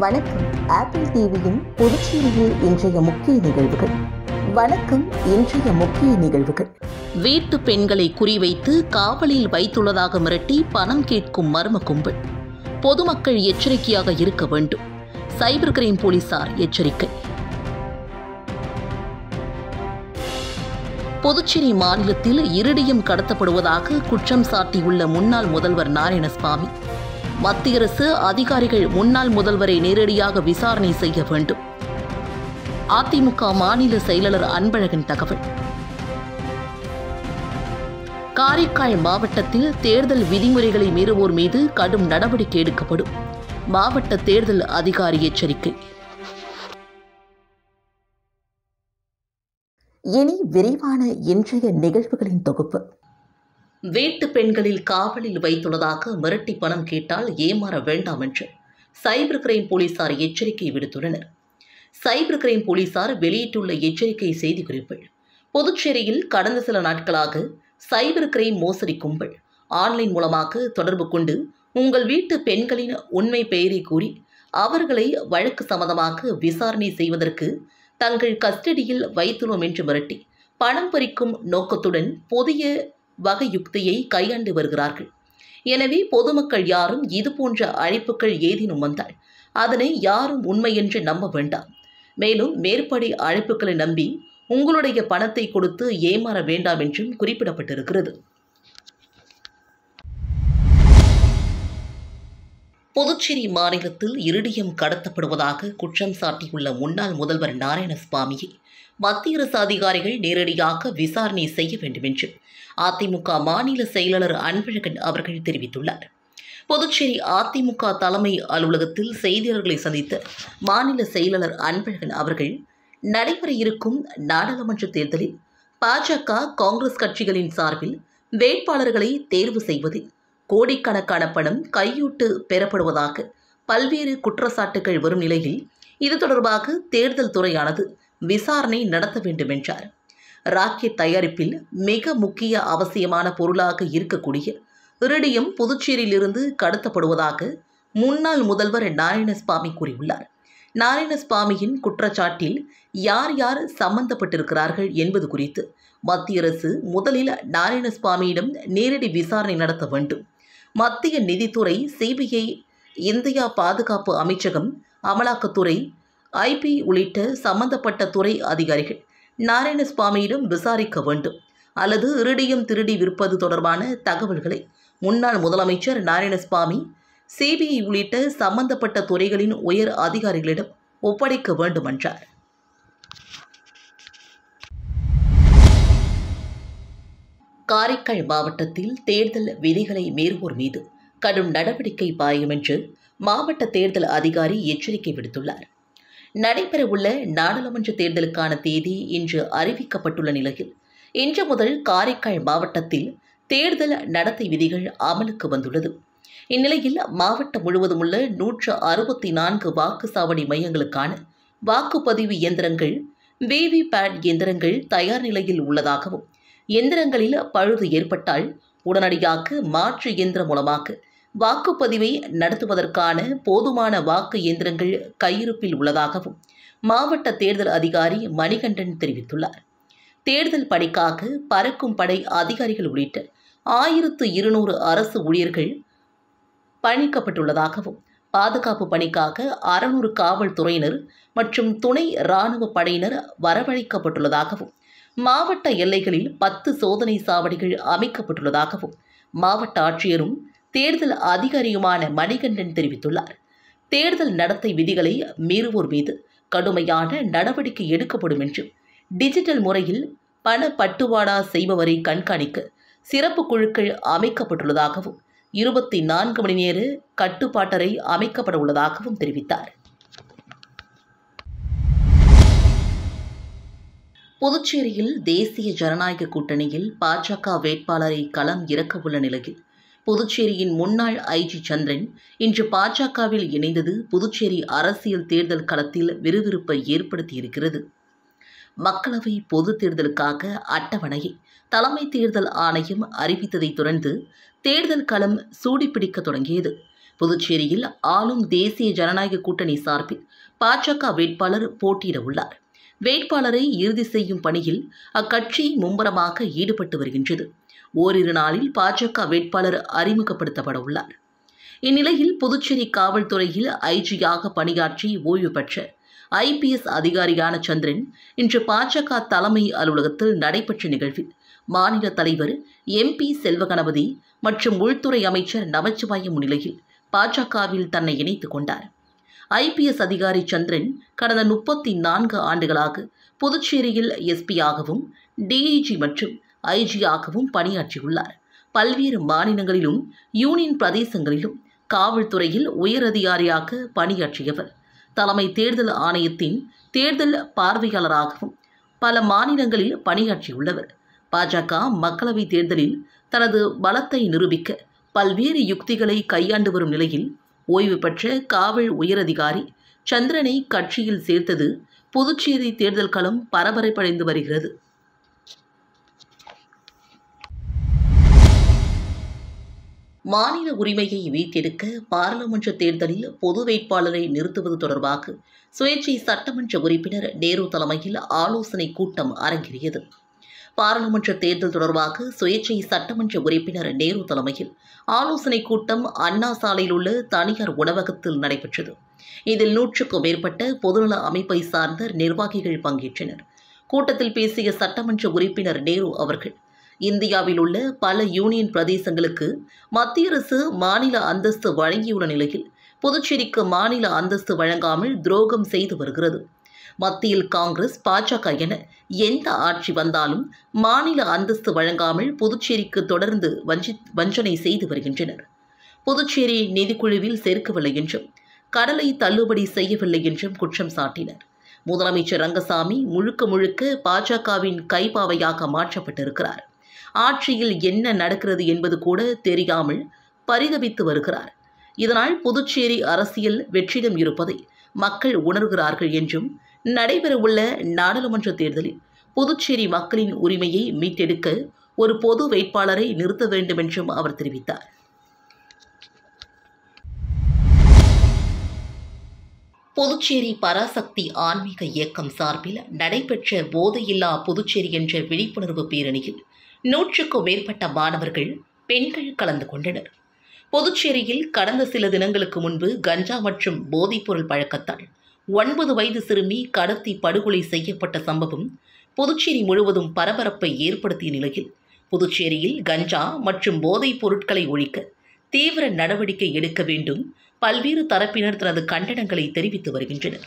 வணக்கம். ஆப்பிள் டிவியின் புதுச்சேரியில் இன்றைய முக்கிய நிகழ்வுகள். வணக்கம். இன்றைய முக்கிய நிகழ்வுகள். வீட்டு பெண்களை குறிவைத்து காவலில் வைத்துள்ளதாக மிரட்டி பணம் கேட்கும் மர்ம கும்பல். பொதுமக்கள் எச்சரிக்கையாக இருக்க வேண்டும். சைபர் கிரைம் போலீசார் எச்சரிக்கை. புதுச்சேரி மாநிலத்தில் இரிடியம் கடத்தப்படுவதாக குற்றம் சாட்டியுள்ள முன்னாள் முதல்வர் நாராயணசாமி. மத்திய அரசு அதிகாரிகள் முன்னாள் முதல்வரை நேரடியாக விசாரணை செய்ய வேண்டும். அதிமுக மாநில செயலாளர் அன்பழகன் தகவல். காரைக்கால் மாவட்டத்தில் தேர்தல் விதிமுறைகளை மீறுவோர் மீது கடும் நடவடிக்கை எடுக்கப்படும். மாவட்ட தேர்தல் அதிகாரி எச்சரிக்கை. இனி விரைவான இன்றைய நிகழ்வுகளின் தொகுப்பு. வீட்டு பெண்களில் காவலில் வைத்துள்ளதாக மிரட்டி பணம் கேட்டால் ஏமாற வேண்டாம் என்று சைபர் கிரைம் போலீசார் எச்சரிக்கை விடுத்துள்ளனர். சைபர் கிரைம் போலீசார் வெளியிட்டுள்ள எச்சரிக்கை செய்திக்குறிப்பில், புதுச்சேரியில் கடந்த சில நாட்களாக சைபர் கிரைம் மோசடி கும்பல் ஆன்லைன் மூலமாக தொடர்பு கொண்டு உங்கள் வீட்டு பெண்களின் உண்மை பெயரை கூறி அவர்களை வழக்கு சம்பந்தமாக விசாரணை செய்வதற்கு தங்கள் கஸ்டடியில் வைத்துள்ளோம் என்று மிரட்டி பணம் பறிக்கும் நோக்கத்துடன் புதிய வகை யுக்தியை கையாண்டு வருகிறார்கள். எனவே பொதுமக்கள் யாரும் இதுபோன்ற அழைப்புகள் ஏதேனும் வந்தால் அதனை யாரும் உண்மை என்று நம்ப வேண்டாம். மேலும் மேற்படி அழைப்புகளை நம்பி உங்களுடைய பணத்தை கொடுத்து ஏமாற வேண்டாம் என்றும் குறிப்பிடப்பட்டிருக்கிறது. புதுச்சேரி மாநிலத்தில் இரிடியம் கடத்தப்படுவதாக குற்றம் சாட்டியுள்ள முன்னாள் முதல்வர் நாராயணசாமியை மத்திய அரசு அதிகாரிகள் நேரடியாக விசாரணை செய்ய வேண்டும் என்று அதிமுக மாநில செயலாளர் அன்பழகன் அவர்கள் தெரிவித்துள்ளார். புதுச்சேரி அதிமுக தலைமை அலுவலகத்தில் செய்தியாளர்களை சந்தித்த மாநில செயலாளர் அன்பழகன் அவர்கள், நடைபெற இருக்கும் நாடாளுமன்ற தேர்தலில் பாஜக காங்கிரஸ் கட்சிகளின் சார்பில் வேட்பாளர்களை தேர்வு செய்வதில் கோடிக்கணக்கான பணம் கையூட்டு பெறப்படுவதாக பல்வேறு குற்றச்சாட்டுகள் வரும் நிலையில் இது தொடர்பாக தேர்தல் துறையானது விசாரணை நடத்த வேண்டும் என்றார். ராக்கெட் தயாரிப்பில் மிக முக்கிய அவசியமான பொருளாக இருக்கக்கூடிய இரிடியம் புதுச்சேரியிலிருந்து கடத்தப்படுவதாக முன்னாள் முதல்வர் நாராயணசாமி கூறியுள்ளார். நாராயணசாமியின் குற்றச்சாட்டில் யார் யார் சம்பந்தப்பட்டிருக்கிறார்கள் என்பது குறித்து மத்திய அரசு முதலில் நாராயணசாமியிடம் நேரடி விசாரணை நடத்த வேண்டும். மத்திய நிதித்துறை, சிபிஐ, இந்தியா பாதுகாப்பு அமைச்சகம், அமலாக்கத்துறை, ஐபி உள்ளிட்ட சம்பந்தப்பட்ட துறை அதிகாரிகள் நாராயணசாமியிடம் விசாரிக்க வேண்டும். அல்லது இரிடியம் திருடி விற்பது தொடர்பான தகவல்களை முன்னாள் முதலமைச்சர் நாராயணசாமி, சிபிஐ உள்ளிட்ட சம்பந்தப்பட்ட துறைகளின் உயர் அதிகாரிகளிடம் ஒப்படைக்க வேண்டும் என்றார். காரைக்கால் மாவட்டத்தில் தேர்தல் விதிகளை மீறுவோர் மீது கடும் நடவடிக்கை பாயும் என்று மாவட்ட தேர்தல் அதிகாரி எச்சரிக்கை விடுத்துள்ளார். நடைபெறவுள்ள நாடாளுமன்ற தேர்தலுக்கான தேதி இன்று அறிவிக்கப்பட்டுள்ள நிலையில் இன்று முதல் காரைக்கால் மாவட்டத்தில் தேர்தல் நடத்தை விதிகள் அமலுக்கு வந்துள்ளது. இந்நிலையில் மாவட்டம் முழுவதும் உள்ள 164 வாக்குச்சாவடி மையங்களுக்கான வாக்குப்பதிவு இயந்திரங்கள், விவிபேட் இயந்திரங்கள் தயார் நிலையில் உள்ளதாகவும், எந்திரங்களில் பழுது ஏற்பட்டால் உடனடியாக மாற்று இயந்திரம் மூலமாக வாக்குப்பதிவை நடத்துவதற்கான போதுமான வாக்கு இயந்திரங்கள் கையிருப்பில் உள்ளதாகவும் மாவட்ட தேர்தல் அதிகாரி மணிகண்டன் தெரிவித்துள்ளார். தேர்தல் பணிக்காக பறக்கும் படை அதிகாரிகள் உள்ளிட்ட 1200 அரசு ஊழியர்கள் பணிக்கப்பட்டுள்ளதாகவும், பாதுகாப்பு பணிக்காக 600 காவல்துறையினர் மற்றும் துணை இராணுவ படையினர் வரவழைக்கப்பட்டுள்ளதாகவும், மாவட்ட எல்லைகளில் 10 சோதனை சாவடிகள் அமைக்கப்பட்டுள்ளதாகவும் மாவட்ட ஆட்சியரும் தேர்தல் அதிகாரியுமான மணிகண்டன் தெரிவித்துள்ளார். தேர்தல் நடத்தை விதிகளை மீறுவோர் மீது கடுமையான நடவடிக்கை எடுக்கப்படும் என்றும், டிஜிட்டல் முறையில் பண பட்டுவாடா செய்பவரை கண்காணிக்க சிறப்பு குழுக்கள் அமைக்கப்பட்டுள்ளதாகவும், 24 மணி நேர கட்டுப்பாட்டறை அமைக்கப்பட உள்ளதாகவும் தெரிவித்தார். புதுச்சேரியில் தேசிய ஜனநாயக கூட்டணியில் பாஜக வேட்பாளரை களம் இறக்கவுள்ள நிலையில் புதுச்சேரியின் முன்னாள் ஐஜி சந்திரன் இன்று பாஜகவில் இணைந்தது புதுச்சேரி அரசியல் தேர்தல் களத்தில் விறுவிறுப்பை ஏற்படுத்தியிருக்கிறது. மக்களவை பொதுத் தேர்தலுக்காக அட்டவணையை தலைமை தேர்தல் ஆணையம் அறிவித்ததைத் தொடர்ந்து தேர்தல் களம் சூடிப்பிடிக்க தொடங்கியது. புதுச்சேரியில் ஆளும் தேசிய ஜனநாயக கூட்டணி சார்பில் பாஜக வேட்பாளர் போட்டியிட உள்ளார். வேட்பாளரை இறுதி செய்யும் பணியில் அக்கட்சி மும்முரமாக ஈடுபட்டு வருகின்றது. ஓரிரு நாளில் பாஜக வேட்பாளர் அறிமுகப்படுத்தப்பட உள்ளார். இந்நிலையில் புதுச்சேரி காவல்துறையில் ஐஜியாக பணியாற்றி ஓய்வு பெற்ற IPS அதிகாரியான சந்திரன் இன்று பாஜக தலைமை அலுவலகத்தில் நடைபெற்ற நிகழ்வில் மாநில தலைவர் MP செல்வகணபதி மற்றும் உள்துறை அமைச்சர் நமச்சிவாயம் முன்னிலையில் பாஜகவில் தன்னை இணைத்துக் கொண்டார். IPS அதிகாரி சந்திரன் கடந்த 34 ஆண்டுகளாக புதுச்சேரியில் SP-ஆகவும் DIG மற்றும் IG-ஆகவும் பணியாற்றியுள்ளார். பல்வேறு மாநிலங்களிலும் யூனியன் பிரதேசங்களிலும் காவல்துறையில் உயரதிகாரியாக பணியாற்றியவர். தலைமை தேர்தல் ஆணையத்தின் தேர்தல் பார்வையாளராகவும் பல மாநிலங்களில் பணியாற்றியுள்ளவர். பாஜக மக்களவைத் தேர்தலில் தனது பலத்தை நிரூபிக்க பல்வேறு யுக்திகளை கையாண்டு வரும் நிலையில் ஓய்வு பெற்ற காவல் உயரதிகாரி சந்திரனை கட்சியில் சேர்த்தது புதுச்சேரி தேர்தல் களம் பரபரப்படைந்து வருகிறது. மாநில உரிமையை மீட்டெடுக்க பாராளுமன்ற தேர்தலில் பொது வேட்பாளரை நிறுத்துவது தொடர்பாக சுயேட்சை சட்டமன்ற உறுப்பினர் நேரு தலைமையில் ஆலோசனை கூட்டம் அரங்கேறியது. பாராளுமன்ற தேர்தல் தொடர்பாக சுயேட்சை சட்டமன்ற உறுப்பினர் நேரு தலைமையில் ஆலோசனை கூட்டம் அண்ணா சாலையில் உள்ள தனியார் உணவகத்தில் நடைபெற்றது. இதில் 100க்கும் மேற்பட்ட பொதுநல அமைப்பை சார்ந்த நிர்வாகிகள் பங்கேற்றனர். கூட்டத்தில் பேசிய சட்டமன்ற உறுப்பினர் நேரு அவர்கள், இந்தியாவில் உள்ள பல யூனியன் பிரதேசங்களுக்கு மத்திய அரசு மாநில அந்தஸ்து வழங்கியுள்ள நிலையில் புதுச்சேரிக்கு மாநில அந்தஸ்து வழங்காமல் துரோகம் செய்து வருகிறது. மத்தியில் காங்கிரஸ், பாஜக என எந்த ஆட்சி வந்தாலும் மாநில அந்தஸ்து வழங்காமல் புதுச்சேரிக்கு தொடர்ந்து வஞ்சனை செய்து வருகின்றனர். புதுச்சேரி நிதிக்குழுவில் சேர்க்கவில்லை என்றும் கடலை தள்ளுபடி செய்யவில்லை என்றும் குற்றம் சாட்டினர். முதலமைச்சர் ரங்கசாமி முழுக்க பாஜகவின் கைப்பாவையாக மாற்றப்பட்டிருக்கிறார். ஆட்சியில் என்ன நடக்கிறது என்பது கூட தெரியாமல் பரிதபித்து வருகிறார். இதனால் புதுச்சேரி அரசியல் வெற்றிடம் இருப்பதை மக்கள் உணர்கிறார்கள் என்றும் நடைபெறவுள்ள நாடாளுமன்ற தேர்தலில் புதுச்சேரி மக்களின் உரிமையை மீட்டெடுக்க ஒரு பொது வேட்பாளரை நிறுத்த வேண்டும் என்றும் அவர் தெரிவித்தார். புதுச்சேரி பராசக்தி ஆன்மீக இயக்கம் சார்பில் நடைபெற்ற போதையில்லா புதுச்சேரி என்ற விழிப்புணர்வு பேரணியில் 100க்கும் மேற்பட்ட மாணவர்கள், பெண்கள் கலந்து கொண்டனர். புதுச்சேரியில் கடந்த சில தினங்களுக்கு முன்பு கஞ்சா மற்றும் போதைப்பொருள் பழக்கத்தால் 9 வயது சிறுமி கடத்தி படுகொலை செய்யப்பட்ட சம்பவம் புதுச்சேரி முழுவதும் பரபரப்பை ஏற்படுத்திய நிலையில் புதுச்சேரியில் கஞ்சா மற்றும் போதைப் பொருட்களை ஒழிக்க தீவிர நடவடிக்கை எடுக்க வேண்டும் பல்வேறு தரப்பினர் தனது கண்டனங்களை தெரிவித்து வருகின்றனர்.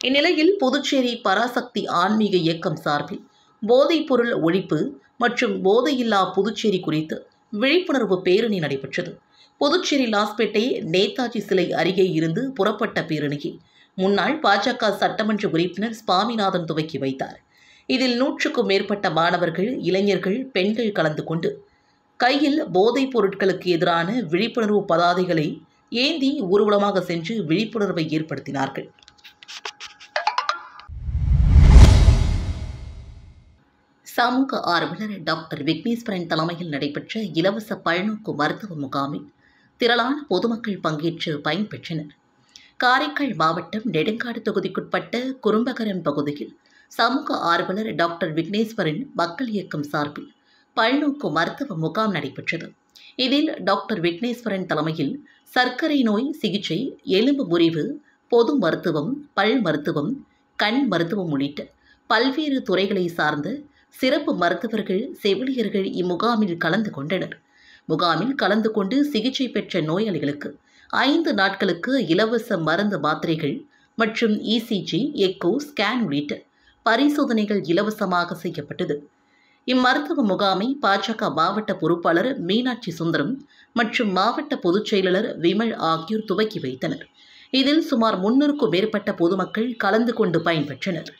இந்நிலையில் புதுச்சேரி பராசக்தி ஆன்மீக இயக்கம் சார்பில் போதைப்பொருள் ஒழிப்பு மற்றும் போதையில்லா புதுச்சேரி குறித்து விழிப்புணர்வு பேரணி நடைபெற்றது. புதுச்சேரி லாஸ்பேட்டை நேதாஜி சிலை அருகே இருந்து புறப்பட்ட பேரணியை முன்னாள் பாஜக சட்டமன்ற உறுப்பினர் சுவாமிநாதன் துவக்கி வைத்தார். இதில் 100க்கும் மேற்பட்ட மாணவர்கள், இளைஞர்கள், பெண்கள் கலந்து கொண்டு கையில் போதைப் பொருட்களுக்கு எதிரான விழிப்புணர்வு பதாதைகளை ஏந்தி ஊர்வலமாக சென்று விழிப்புணர்வை ஏற்படுத்தினார்கள். சமூக ஆர்வலர் டாக்டர் விக்னேஸ்வரன் தலைமையில் நடைபெற்ற இலவச பல்நோக்கு மருத்துவ முகாமில் திரளான பொதுமக்கள் பங்கேற்று பயன்பெற்றனர். காரைக்கால் மாவட்டம் நெடுங்காடு தொகுதிக்குட்பட்ட குறும்பகரம் பகுதியில் சமூக ஆர்வலர் டாக்டர் விக்னேஸ்வரன் மக்கள் இயக்கம் சார்பில் பல்நோக்கு மருத்துவ முகாம் நடைபெற்றது. இதில் டாக்டர் விக்னேஸ்வரன் தலைமையில் சர்க்கரை நோய் சிகிச்சை, எலும்பு முறிவு, பொது மருத்துவம், பல் மருத்துவம், கண் மருத்துவம் உள்ளிட்ட பல்வேறு துறைகளை சார்ந்த சிறப்பு மருத்துவர்கள், செவிலியர்கள் இம்முகாமில் கலந்து கொண்டனர். முகாமில் கலந்து கொண்டு சிகிச்சை பெற்ற நோயாளிகளுக்கு 5 நாட்களுக்கு இலவச மருந்து மாத்திரைகள் மற்றும் ECG, எக்கோ, ஸ்கேன் உள்ளிட்ட பரிசோதனைகள் இலவசமாக செய்யப்பட்டது. இம்மருத்துவ முகாமை பாஜக மாவட்ட பொறுப்பாளர் மீனாட்சி சுந்தரம் மற்றும் மாவட்ட பொதுச் செயலாளர் விமல் ஆகியோர் துவக்கி வைத்தனர். இதில் சுமார் 300க்கும் மேற்பட்ட பொதுமக்கள் கலந்து கொண்டு பயன்பெற்றனர்.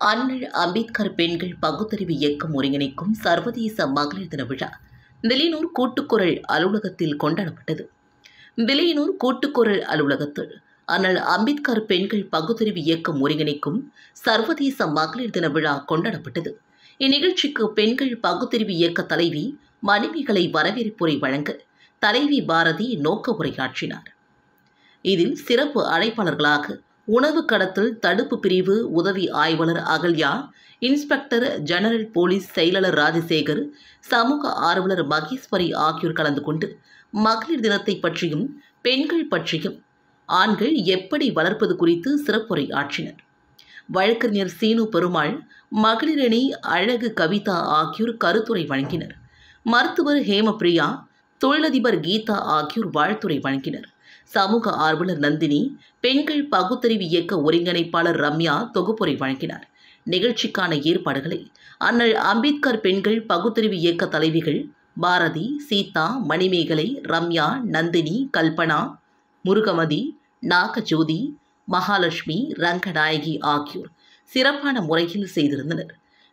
அண்ணல் அம்பேத்கர் பெண்கள் பகுத்தறிவு இயக்கம் ஒருங்கிணைக்கும் சர்வதேச மகளிர் தின விழா வில்லியனூர் கூட்டுக்குரல் அலுவலகத்தில் கொண்டாடப்பட்டது. வில்லியனூர் கூட்டுக்குரல் அலுவலகத்தில் அண்ணல் அம்பேத்கர் பெண்கள் பகுத்தறிவு இயக்கம் ஒருங்கிணைக்கும் சர்வதேச மகளிர் தின விழா கொண்டாடப்பட்டது. இந்நிகழ்ச்சிக்கு பெண்கள் பகுத்தறிவு இயக்க தலைவி மனைவிகளை வரவேற்புரை வழங்க தலைவி பாரதி நோக்க உரையாற்றினார். இதில் சிறப்பு அழைப்பாளர்களாக உணவு கடத்தல் தடுப்பு பிரிவு உதவி ஆய்வாளர் அகல்யா, இன்ஸ்பெக்டர் ஜெனரல் போலீஸ் செயலாளர் ராஜசேகர், சமூக ஆர்வலர் மகேஸ்வரி ஆகியோர் கலந்து கொண்டு மகளிர் தினத்தை பற்றியும் பெண்கள் பற்றியும் ஆண்கள் எப்படி வளர்ப்பது குறித்து சிறப்புரை ஆற்றினர். வழக்கறிஞர் சீனு பெருமாள், மகளிரணி அழகு கவிதா ஆகியோர் கருத்துரை வழங்கினர். மருத்துவர் ஹேமபிரியா, தொழிலதிபர் கீதா ஆகியோர் வாழ்த்துரை வழங்கினர். சமூக ஆர்வலர் நந்தினி, பெண்கள் பகுத்தறிவு இயக்க ஒருங்கிணைப்பாளர் ரம்யா தொகுப்புரை வழங்கினார். நிகழ்ச்சிக்கான ஏற்பாடுகளை அண்ணல் அம்பேத்கர் பெண்கள் பகுத்தறிவு இயக்க தலைவிகள் பாரதி, சீதா, மணிமேகலை, ரம்யா, நந்தினி, கல்பனா, முருகமதி, நாகஜோதி, மகாலட்சுமி, ரங்கநாயகி ஆகியோர் சிறப்பான முறையில் செய்திருந்தனர்.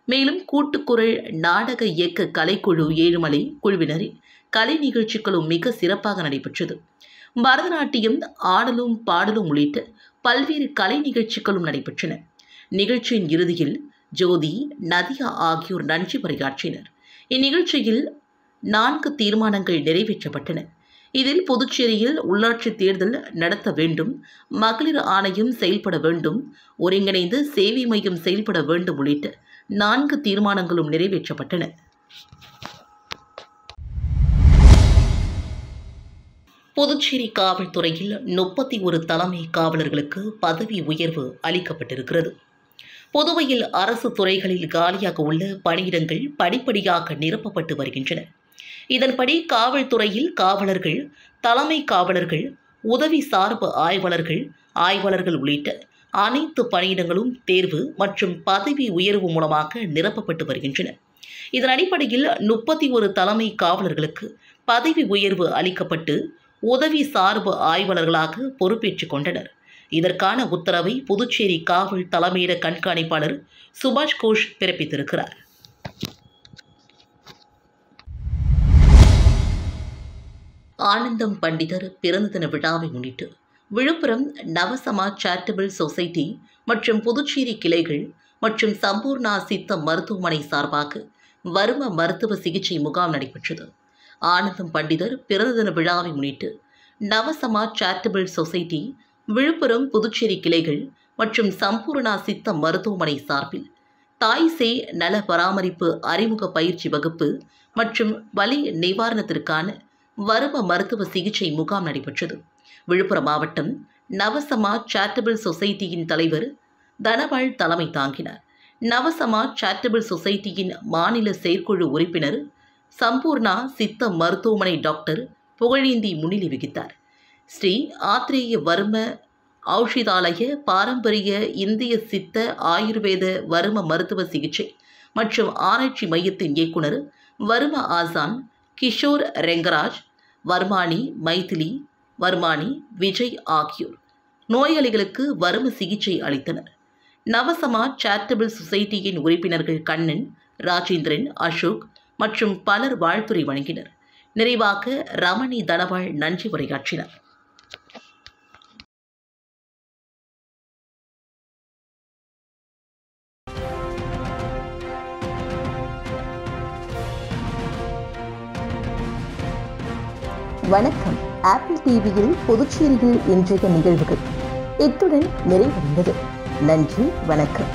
மேலும் கூட்டுக்குரல் நாடக இயக்க கலைக்குழு ஏழுமலை குழுவினரின் கலை நிகழ்ச்சிகளும் மிக சிறப்பாக நடைபெற்றது. பரதநாட்டியம், ஆடலும் பாடலும் உள்ளிட்ட பல்வேறு கலை நிகழ்ச்சிகளும் நடைபெற்றன. நிகழ்ச்சியின் இறுதியில் ஜோதி, நதியா ஆகியோர் நன்றி உரையாற்றினர். இந்நிகழ்ச்சியில் 4 தீர்மானங்கள் நிறைவேற்றப்பட்டன. இதில் புதுச்சேரியில் உள்ளாட்சி தேர்தல் நடத்த வேண்டும், மகளிர் ஆணையம் செயல்பட வேண்டும், ஒருங்கிணைந்த சேவை மையம் செயல்பட வேண்டும் உள்ளிட்ட 4 தீர்மானங்களும் நிறைவேற்றப்பட்டன. புதுச்சேரி காவல்துறையில் 31 தலைமை காவலர்களுக்கு பதவி உயர்வு அளிக்கப்பட்டிருக்கிறது. புதுவையில் அரசு துறைகளில் காலியாக உள்ள பணியிடங்கள் படிப்படியாக நிரப்பப்பட்டு வருகின்றன. இதன்படி காவல்துறையில் காவலர்கள், தலைமை காவலர்கள், உதவி சார்பு ஆய்வாளர்கள் உள்ளிட்ட அனைத்து பணியிடங்களும் தேர்வு மற்றும் பதவி உயர்வு மூலமாக நிரப்பப்பட்டு வருகின்றன. இதன் அடிப்படையில் 31 தலைமை காவலர்களுக்கு பதவி உயர்வு அளிக்கப்பட்டு உதவி சார்பு ஆய்வாளர்களாக பொறுப்பேற்றுக் கொண்டனர். இதற்கான உத்தரவை புதுச்சேரி காவல் தலைமையிட கண்காணிப்பாளர் சுபாஷ் கோஷ் பிறப்பித்திருக்கிறார். ஆனந்தம் பண்டிதர் பிறந்த தின விழாவை முன்னிட்டு விழுப்புரம் நவசமாஜ் சேரிட்டபிள் சொசைட்டி மற்றும் புதுச்சேரி கிளைகள் மற்றும் சம்பூர்ணா சித்த மருத்துவமனை சார்பாக வரும மருத்துவ சிகிச்சை முகாம் நடைபெற்றது. ஆனந்தம் பண்டிதர் பிறந்த தின விழாவை முன்னிட்டு நவசமாஜ் சேரிட்டபிள் சொசைட்டி, விழுப்புரம் புதுச்சேரி கிளைகள் மற்றும் சம்பூர்ணா சித்த மருத்துவமனை சார்பில் தாய் சேய் நல பராமரிப்பு அறிமுக பயிற்சி வகுப்பு மற்றும் வலி நிவாரணத்திற்கான வரும மருத்துவ சிகிச்சை முகாம் நடைபெற்றது. விழுப்புரம் மாவட்டம் நவசமாஜ் சேரிட்டபிள் சொசைட்டியின் தலைவர் தனபால் தலைமை தாங்கினார். நவசமாஜ் சேரிட்டபிள் சொசைட்டியின் மாநில செயற்குழு உறுப்பினர் சம்பூர்ணா சித்த மருத்துவமனை டாக்டர் புகழேந்தி முன்னிலை வகித்தார். ஸ்ரீ ஆத்ரேய வர்ம ஔஷதாலய பாரம்பரிய இந்திய சித்த ஆயுர்வேத வரும மருத்துவ சிகிச்சை மற்றும் ஆராய்ச்சி மையத்தின் இயக்குனர் வரும ஆசான் கிஷோர் ரெங்கராஜ், வர்மானி மைதிலி, வர்மானி விஜய் ஆகியோர் நோயாளிகளுக்கு வரும சிகிச்சை அளித்தனர். நவசமாஜ் சேரிட்டபிள் சொசைட்டியின் உறுப்பினர்கள் கண்ணன், ராஜேந்திரன், அசோக் மற்றும் பலர் வாழ்த்துரை வழங்கினர். நிறைவாக ரமணி தனபால் நன்றி உரையாற்றினார். வணக்கம். ஆப்பிள் டிவியில் புதுச்சேரியில் இன்றைய நிகழ்வுகள் இத்துடன் நிறைவடைந்தது. நன்றி, வணக்கம்.